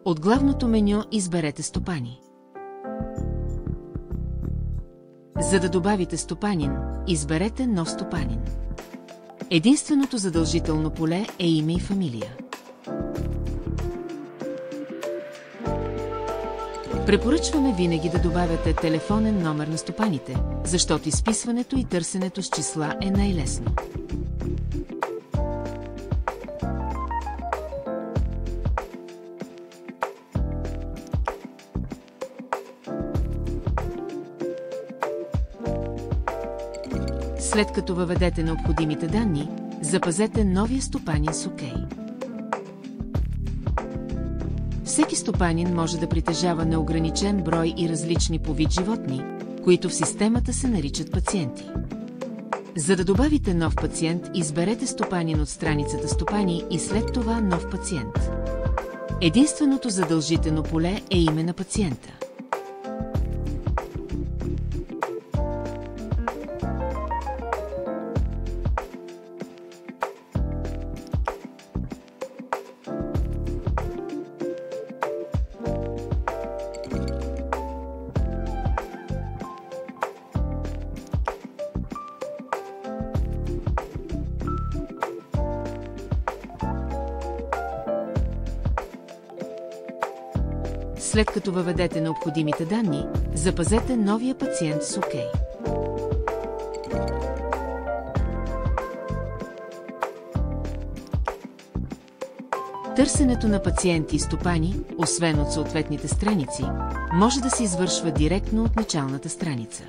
От главното меню изберете стопани. За да добавите стопанин, изберете нов стопанин. Единственото задължително поле е име и фамилия. Препоръчваме винаги да добавяте телефонен номер на стопаните, защото изписването и търсенето с числа е най-лесно. След като въведете необходимите данни, запазете новия стопанин с ОК. Всеки стопанин може да притежава неограничен брой и различни по вид животни, които в системата се наричат пациенти. За да добавите нов пациент, изберете стопанин от страницата Стопани и след това нов пациент. Единственото задължително поле е име на пациента. След като въведете необходимите данни, запазете новия пациент с ОК. Търсенето на пациенти и стопани, освен от съответните страници, може да се извършва директно от началната страница.